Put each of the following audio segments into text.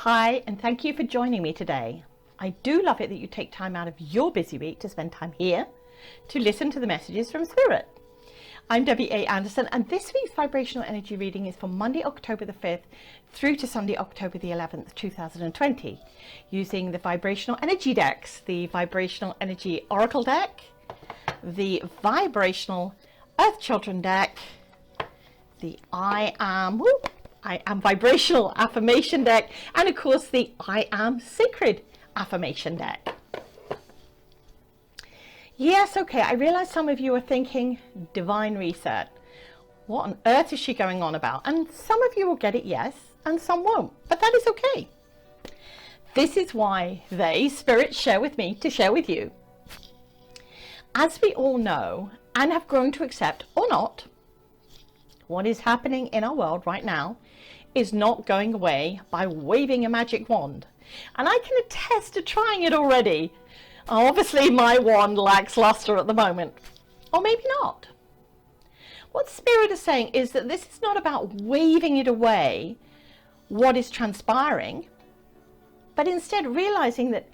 Hi, and thank you for joining me today. I do love it that you take time out of your busy week to spend time here to listen to the messages from Spirit. I'm W.A. Anderson, and this week's vibrational energy reading is from Monday, October the 5th through to Sunday, October the 11th, 2020, using the vibrational energy decks, the vibrational energy oracle deck, the vibrational earth children deck, the I am vibrational affirmation deck, and of course the I am sacred affirmation deck. Yes, okay, I realize some of you are thinking divine reset. What on earth is she going on about? And some of you will get it, yes, and some won't, but that is okay. This is why they, Spirit, share with me to share with you. As we all know and have grown to accept or not, what is happening in our world right now is not going away by waving a magic wand. And I can attest to trying it already. Obviously, my wand lacks luster at the moment, or maybe not. What Spirit is saying is that this is not about waving it away, what is transpiring, but instead realizing that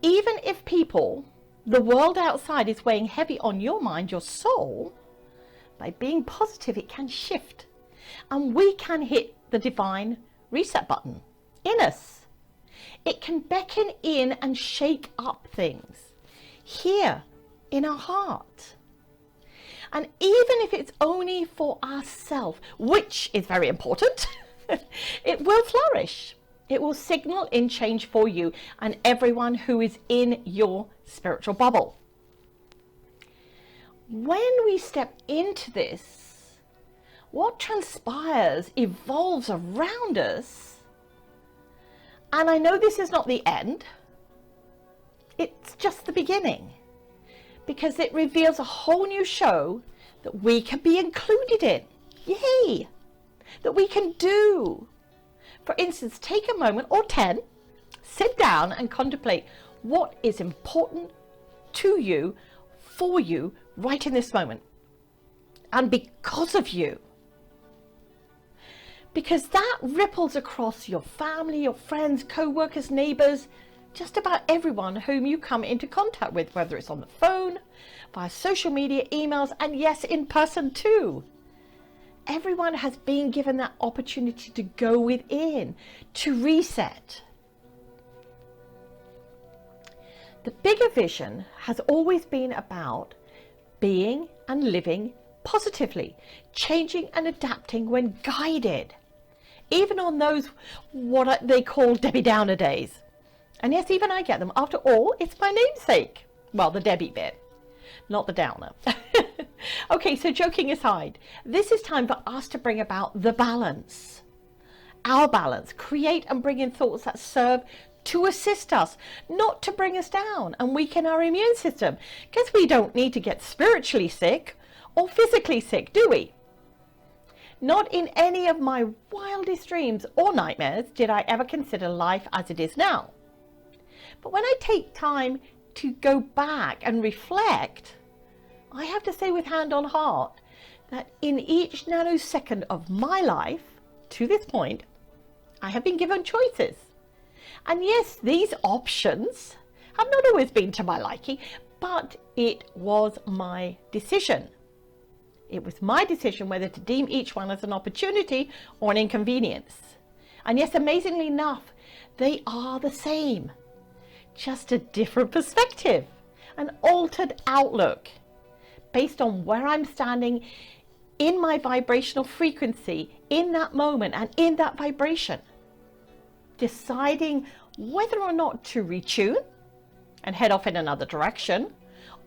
even if people, the world outside is weighing heavy on your mind, your soul, by being positive, it can shift, and we can hit the divine reset button in us. It can beckon in and shake up things here in our heart. And even if it's only for ourselves, which is very important, it will flourish. It will signal in change for you and everyone who is in your spiritual bubble. When we step into this, what transpires evolves around us. And I know this is not the end. It's just the beginning, because it reveals a whole new show that we can be included in. Yay! That we can do. For instance, take a moment or 10, sit down and contemplate what is important to you, for you, right in this moment. And because of you. Because that ripples across your family, your friends, co-workers, neighbors, just about everyone whom you come into contact with, whether it's on the phone, via social media, emails, and yes, in person too. Everyone has been given that opportunity to go within, to reset. The bigger vision has always been about being and living positively, changing and adapting when guided. Even on those, what they call Debbie Downer days. And yes, even I get them. After all, it's my namesake. Well, the Debbie bit, not the Downer. Okay, so joking aside, this is time for us to bring about the balance. Our balance. Create and bring in thoughts that serve to assist us, not to bring us down and weaken our immune system. Because we don't need to get spiritually sick or physically sick, do we? Not in any of my wildest dreams or nightmares did I ever consider life as it is now. But when I take time to go back and reflect, I have to say with hand on heart that in each nanosecond of my life, to this point, I have been given choices. And yes, these options have not always been to my liking, but it was my decision. It was my decision whether to deem each one as an opportunity or an inconvenience. And yes, amazingly enough, they are the same. Just a different perspective, an altered outlook, based on where I'm standing in my vibrational frequency, in that moment and in that vibration. Deciding whether or not to retune and head off in another direction,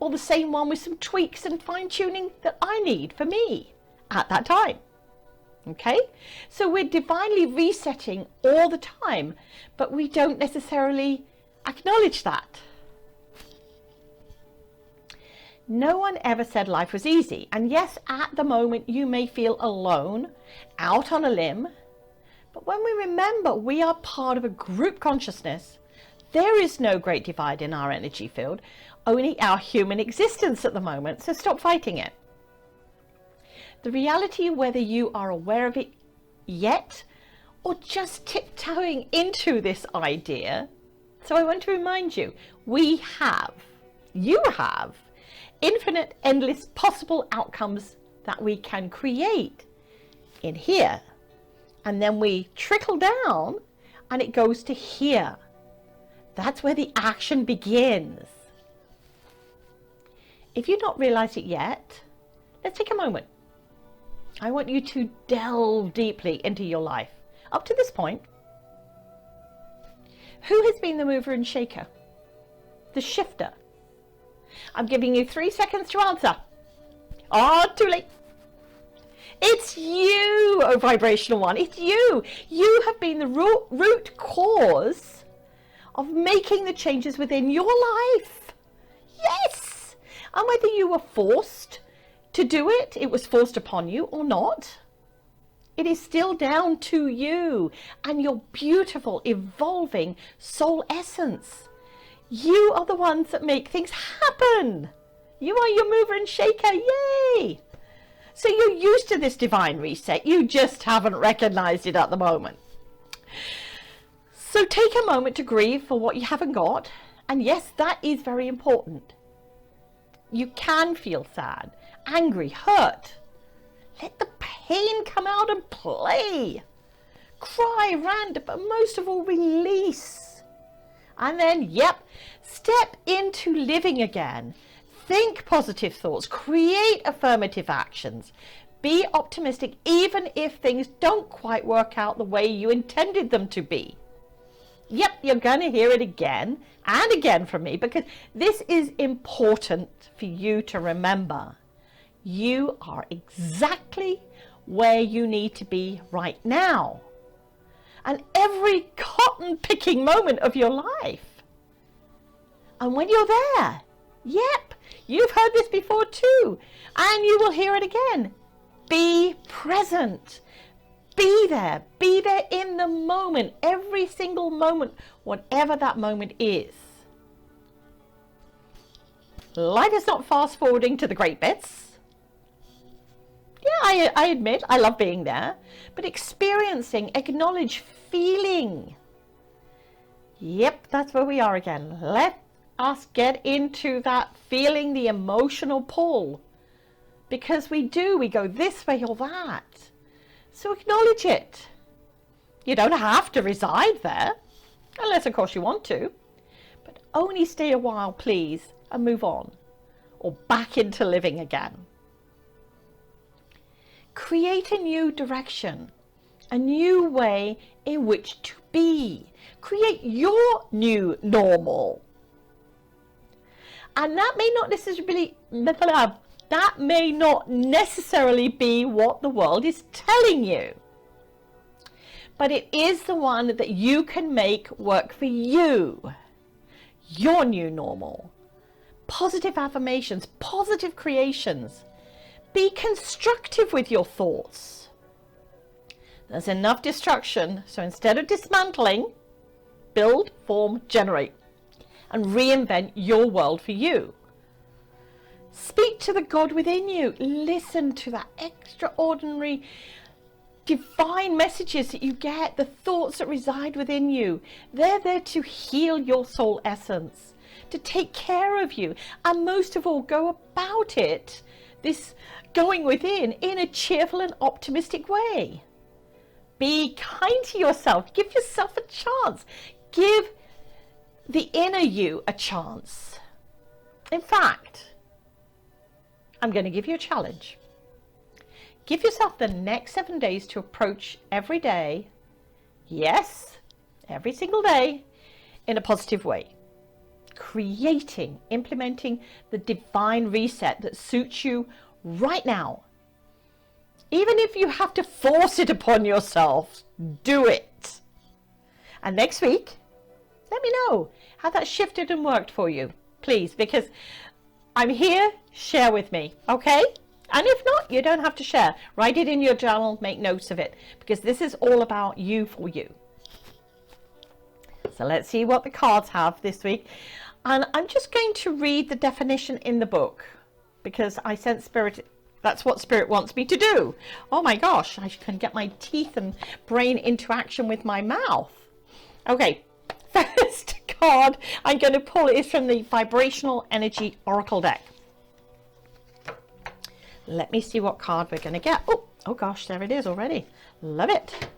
or the same one with some tweaks and fine-tuning that I need for me at that time. Okay? So we're divinely resetting all the time, but we don't necessarily acknowledge that. No one ever said life was easy. And yes, at the moment you may feel alone, out on a limb, but when we remember we are part of a group consciousness, there is no great divide in our energy field, only our human existence at the moment, so stop fighting it. The reality, whether you are aware of it yet or just tiptoeing into this idea. So I want to remind you, you have infinite, endless possible outcomes that we can create in here. And then we trickle down and it goes to here. That's where the action begins. If you've not realized it yet, let's take a moment. I want you to delve deeply into your life. Up to this point, who has been the mover and shaker? The shifter? I'm giving you 3 seconds to answer. Oh, too late. It's you, oh vibrational one. It's you. You have been the root cause of making the changes within your life. Yes. And whether you were forced to do it, it was forced upon you or not, it is still down to you and your beautiful, evolving soul essence. You are the ones that make things happen. You are your mover and shaker. Yay! So you're used to this divine reset. You just haven't recognized it at the moment. So take a moment to grieve for what you haven't got. And yes, that is very important. You can feel sad, angry, hurt. Let the pain come out and play. Cry, rant, but most of all, release. And then, yep, step into living again. Think positive thoughts, create affirmative actions. Be optimistic even if things don't quite work out the way you intended them to be. Yep, you're going to hear it again and again from me because this is important for you to remember. You are exactly where you need to be right now. And every cotton picking moment of your life. And when you're there, yep, you've heard this before too, and you will hear it again. Be present. Be there in the moment, every single moment, whatever that moment is. Life is not fast forwarding to the great bits. Yeah, I admit I love being there, but experiencing, acknowledge, feeling. Yep, that's where we are again. Let us get into that feeling, the emotional pull, because we go this way or that. So acknowledge it. You don't have to reside there, unless of course you want to, but only stay a while, please, and move on, or back into living again. Create a new direction, a new way in which to be. Create your new normal. And that may not necessarily be what the world is telling you. But it is the one that you can make work for you. Your new normal. Positive affirmations, positive creations. Be constructive with your thoughts. There's enough destruction, so instead of dismantling, build, form, generate, and reinvent your world for you. Speak to the God within you. Listen to that extraordinary, divine messages that you get, the thoughts that reside within you. They're there to heal your soul essence, to take care of you, and most of all, go about it, this going within, in a cheerful and optimistic way. Be kind to yourself. Give yourself a chance. Give the inner you a chance. In fact, I'm going to give you a challenge. Give yourself the next 7 days to approach every day, yes, every single day, in a positive way. Creating, implementing the divine reset that suits you right now. Even if you have to force it upon yourself, do it. And next week, let me know how that shifted and worked for you, please, because I'm here. Share with me, okay? And if not, you don't have to share. Write it in your journal, make notes of it, because this is all about you for you. So let's see what the cards have this week. And I'm just going to read the definition in the book, because I sense Spirit That's what Spirit wants me to do. Oh my gosh, I can get my teeth and brain into action with my mouth. Okay, first card I'm going to pull is from the Vibrational Energy Oracle deck. Let me see what card we're going to get. Oh gosh, there it is already. Love it.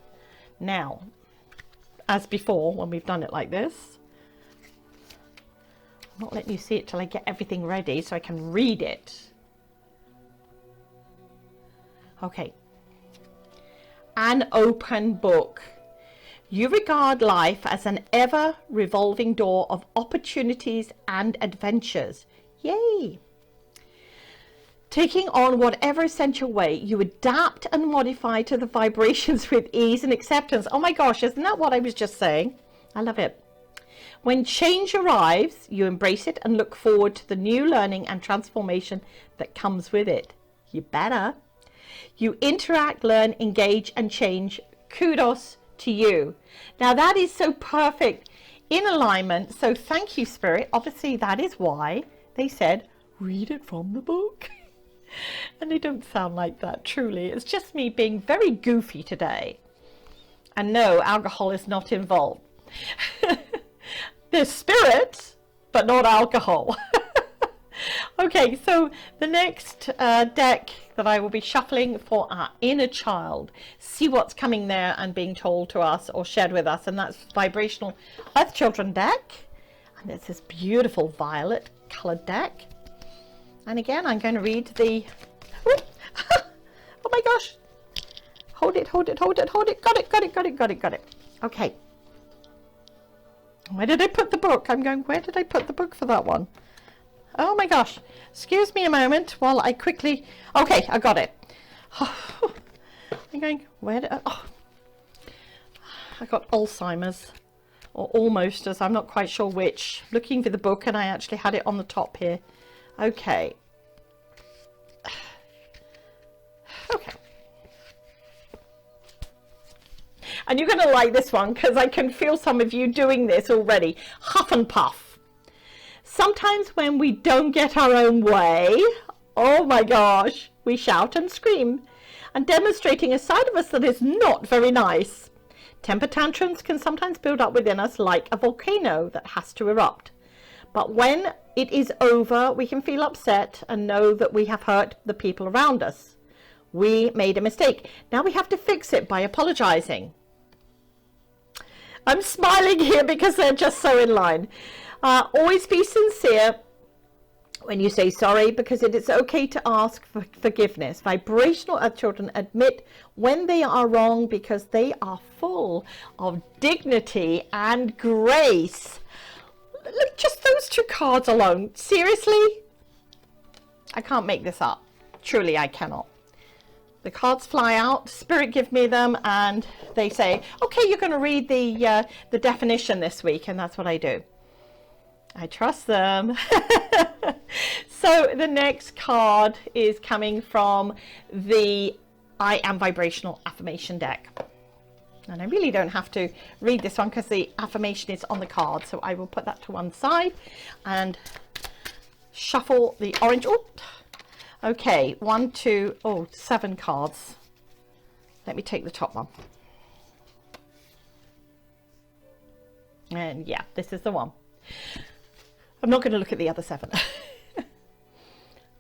Now, as before, when we've done it like this, I'm not letting you see it till I get everything ready so I can read it. Okay. An open book. You regard life as an ever revolving door of opportunities and adventures. Yay! Taking on whatever essential way, you adapt and modify to the vibrations with ease and acceptance. Oh my gosh, isn't that what I was just saying? I love it. When change arrives, you embrace it and look forward to the new learning and transformation that comes with it. You better. You interact, learn, engage, and change. Kudos to you. Now that is so perfect in alignment. So thank you, Spirit. Obviously, that is why they said, read it from the book. And they don't sound like that, truly. It's just me being very goofy today. And no, alcohol is not involved. There's spirit, but not alcohol. Okay, so the next deck that I will be shuffling for our inner child. See what's coming there and being told to us or shared with us. And that's Vibrational Earth Children deck. And it's this beautiful violet colored deck. And again, I'm going to read the... Oh my gosh. Hold it, hold it, hold it, hold it. Got it, got it, got it, got it, got it. Okay. Where did I put the book? I'm going, where did I put the book for that one? Oh my gosh. Excuse me a moment while I quickly... Okay, I got it. I'm going, where did I... Oh. I got Alzheimer's. Or almost, as I'm not quite sure which. Looking for the book and I actually had it on the top here. Okay. Okay. And you're going to like this one because I can feel some of you doing this already. Huff and puff. Sometimes when we don't get our own way, oh my gosh, we shout and scream and demonstrating a side of us that is not very nice. Temper tantrums can sometimes build up within us like a volcano that has to erupt. But when it is over, we can feel upset and know that we have hurt the people around us. We made a mistake. Now we have to fix it by apologizing. I'm smiling here because they're just so in line. Always be sincere when you say sorry, because it is okay to ask for forgiveness. Vibrational Earth Children admit when they are wrong because they are full of dignity and grace. Look, just those two cards alone. Seriously? I can't make this up. Truly, I cannot. The cards fly out, Spirit give me them, and they say, okay, you're going to read the definition this week, and that's what I do. I trust them. So the next card is coming from the I Am Vibrational Affirmation deck. And I really don't have to read this one because the affirmation is on the card. So I will put that to one side and shuffle the orange. Oh, okay, 1, 2, 7 cards. Let me take the top one. And yeah, this is the one. I'm not going to look at the other 7.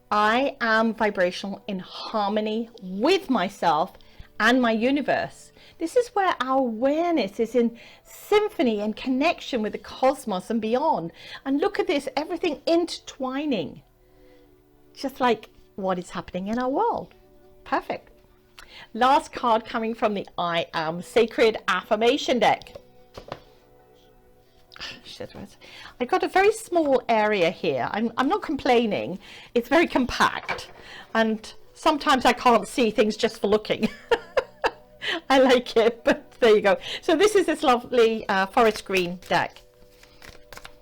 I am vibrational in harmony with myself and my universe. This is where our awareness is in symphony and connection with the cosmos and beyond. And look at this, everything intertwining. Just like what is happening in our world. Perfect. Last card coming from the I Am Sacred Affirmation deck. I got a very small area here. I'm not complaining. It's very compact. And sometimes I can't see things just for looking. I like it, but there you go. So this is this lovely forest green deck.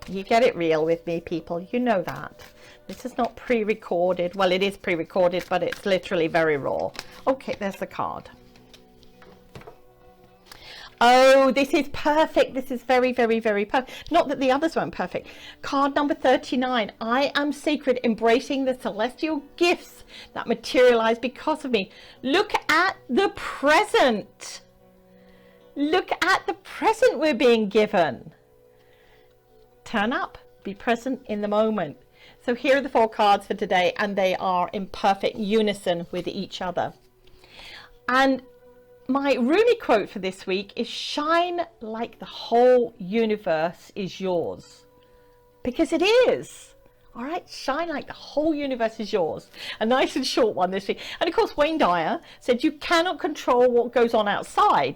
You get it real with me, people. You know that. This is not pre-recorded. Well, it is pre-recorded, but it's literally very raw. Okay, there's the card. Oh, this is perfect. This is very, very, very perfect. Not that the others weren't perfect. Card number 39. I am sacred, embracing the celestial gifts that materialize because of me. Look at the present. Look at the present we're being given. Turn up. Be present in the moment. So here are the 4 cards for today, and they are in perfect unison with each other. And my Rumi quote for this week is shine like the whole universe is yours. Because it is. All right, shine like the whole universe is yours. A nice and short one this week. And of course, Wayne Dyer said you cannot control what goes on outside,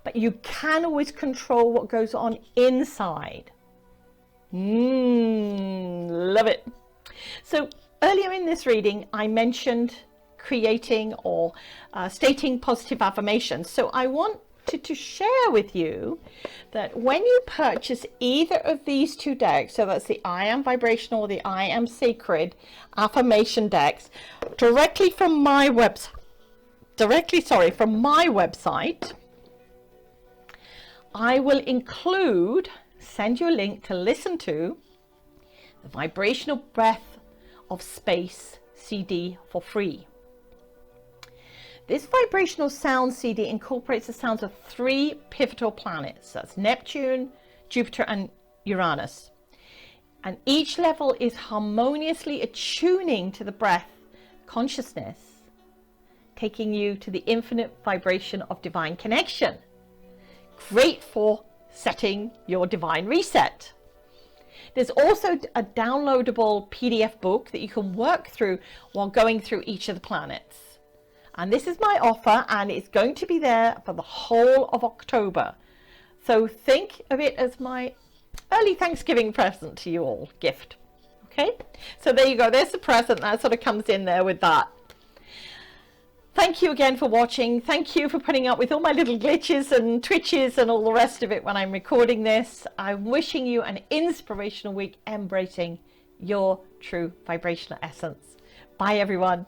but you can always control what goes on inside. Love it. So earlier in this reading, I mentioned creating or stating positive affirmations. So I wanted to share with you that when you purchase either of these 2 decks, so that's the I Am Vibrational or the I Am Sacred affirmation decks, directly from my website, I will send you a link to listen to the Vibrational Breath of Space CD for free. This vibrational sound CD incorporates the sounds of 3 pivotal planets. That's Neptune, Jupiter, and Uranus. And each level is harmoniously attuning to the breath consciousness, taking you to the infinite vibration of divine connection. Great for setting your divine reset. There's also a downloadable PDF book that you can work through while going through each of the planets. And this is my offer, and it's going to be there for the whole of October. So think of it as my early Thanksgiving present to you all, gift. Okay, so there you go. There's the present that sort of comes in there with that. Thank you again for watching. Thank you for putting up with all my little glitches and twitches and all the rest of it when I'm recording this. I'm wishing you an inspirational week, embracing your true vibrational essence. Bye, everyone.